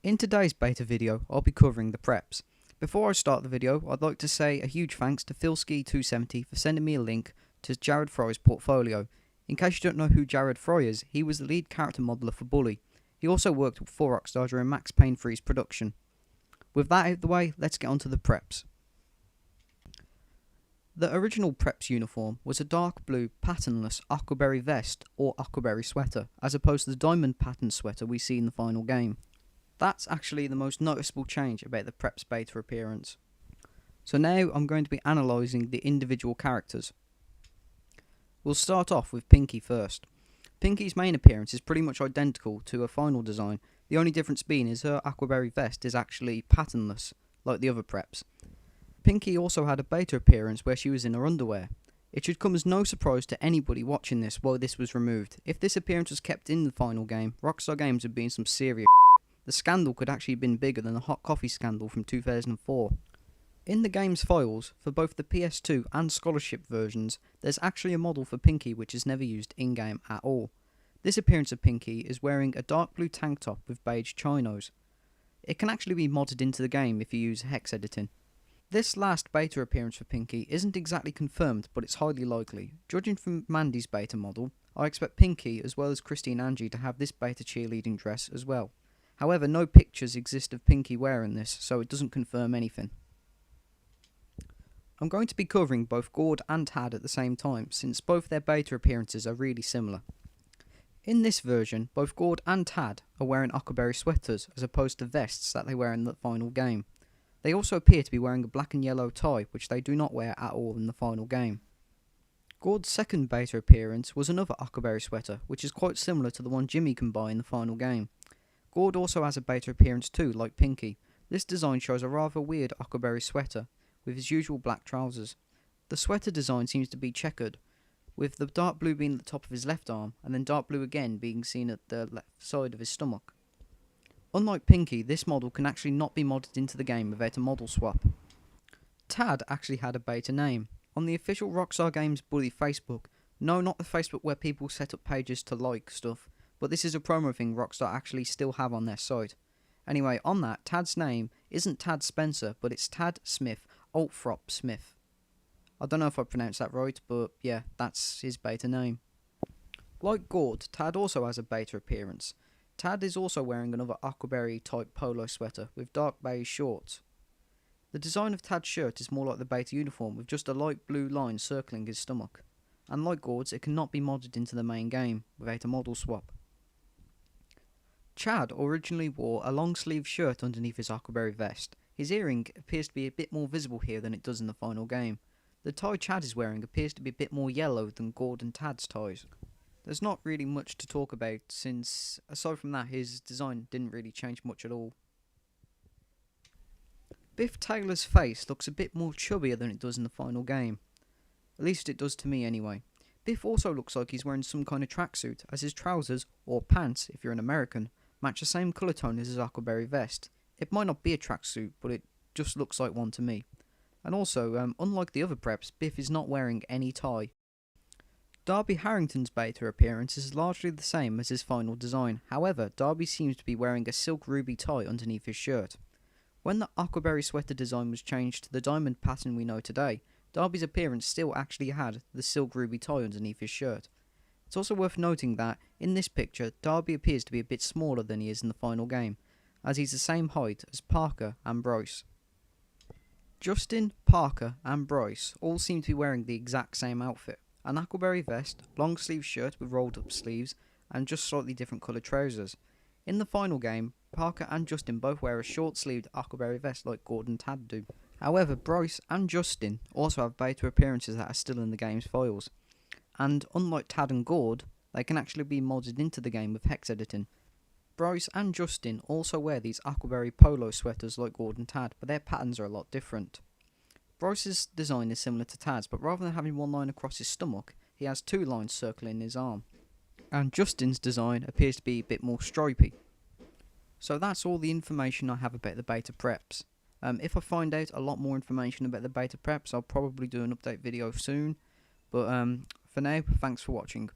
In today's beta video, I'll be covering the preps. Before I start the video, I'd like to say a huge thanks to Philski270 for sending me a link to Jared Fry's portfolio. In case you don't know who Jared Fry is, he was the lead character modeler for Bully. He also worked for Rockstar during Max Payne 3's production. With that out of the way, let's get on to the preps. The original preps uniform was a dark blue patternless aquaberry vest or aquaberry sweater, as opposed to the diamond pattern sweater we see in the final game. That's actually the most noticeable change about the preps beta appearance. So now I'm going to be analysing the individual characters. We'll start off with Pinky first. Pinky's main appearance is pretty much identical to her final design, the only difference being is her aquaberry vest is actually patternless, like the other preps. Pinky also had a beta appearance where she was in her underwear. It should come as no surprise to anybody watching this why this was removed. If this appearance was kept in the final game, Rockstar Games would be in some serious The scandal could actually have been bigger than the hot coffee scandal from 2004. In the game's files, for both the PS2 and Scholarship versions, there's actually a model for Pinky which is never used in-game at all. This appearance of Pinky is wearing a dark blue tank top with beige chinos. It can actually be modded into the game if you use hex editing. This last beta appearance for Pinky isn't exactly confirmed, but it's highly likely. Judging from Mandy's beta model, I expect Pinky as well as Christine Angie to have this beta cheerleading dress as well. However, no pictures exist of Pinky wearing this, so it doesn't confirm anything. I'm going to be covering both Gord and Tad at the same time, since both their beta appearances are really similar. In this version, both Gord and Tad are wearing aquaberry sweaters, as opposed to vests that they wear in the final game. They also appear to be wearing a black and yellow tie, which they do not wear at all in the final game. Gord's second beta appearance was another aquaberry sweater, which is quite similar to the one Jimmy can buy in the final game. Gord also has a beta appearance too, like Pinky. This design shows a rather weird aquaberry sweater, with his usual black trousers. The sweater design seems to be checkered, with the dark blue being at the top of his left arm, and then dark blue again being seen at the left side of his stomach. Unlike Pinky, this model can actually not be modded into the game without a model swap. Tad actually had a beta name. On the official Rockstar Games Bully Facebook, no, not the Facebook where people set up pages to like stuff, but this is a promo thing Rockstar actually still have on their site. Anyway, on that, Tad's name isn't Tad Spencer, but it's Tad Smith, Althrop Smith. I don't know if I pronounced that right, but yeah, that's his beta name. Like Gord, Tad also has a beta appearance. Tad is also wearing another aquaberry type polo sweater with dark beige shorts. The design of Tad's shirt is more like the beta uniform with just a light blue line circling his stomach. And like Gord's, it cannot be modded into the main game without a model swap. Chad originally wore a long sleeve shirt underneath his aquaberry vest. His earring appears to be a bit more visible here than it does in the final game. The tie Chad is wearing appears to be a bit more yellow than Gord and Tad's ties. There's not really much to talk about since, aside from that, his design didn't really change much at all. Biff Taylor's face looks a bit more chubbier than it does in the final game. At least it does to me anyway. Biff also looks like he's wearing some kind of tracksuit, as his trousers, or pants if you're an American, match the same colour tone as his aquaberry vest. It might not be a tracksuit, but it just looks like one to me. And also, unlike the other preps, Biff is not wearing any tie. Darby Harrington's beta appearance is largely the same as his final design, however, Darby seems to be wearing a silk ruby tie underneath his shirt. When the aquaberry sweater design was changed to the diamond pattern we know today, Darby's appearance still actually had the silk ruby tie underneath his shirt. It's also worth noting that, in this picture, Darby appears to be a bit smaller than he is in the final game, as he's the same height as Parker and Bryce. Justin, Parker and Bryce all seem to be wearing the exact same outfit. An aquaberry vest, long sleeve shirt with rolled up sleeves, and just slightly different coloured trousers. In the final game, Parker and Justin both wear a short sleeved aquaberry vest like Gord and Tad do. However, Bryce and Justin also have beta appearances that are still in the game's files. And unlike Tad and Gord, they can actually be modded into the game with hex editing. Bryce and Justin also wear these aquaberry polo sweaters like Gord and Tad, but their patterns are a lot different. Bryce's design is similar to Tad's, but rather than having one line across his stomach, he has two lines circling his arm. And Justin's design appears to be a bit more stripy. So that's all the information I have about the beta preps. If I find out a lot more information about the beta preps, I'll probably do an update video soon. But for now, thanks for watching.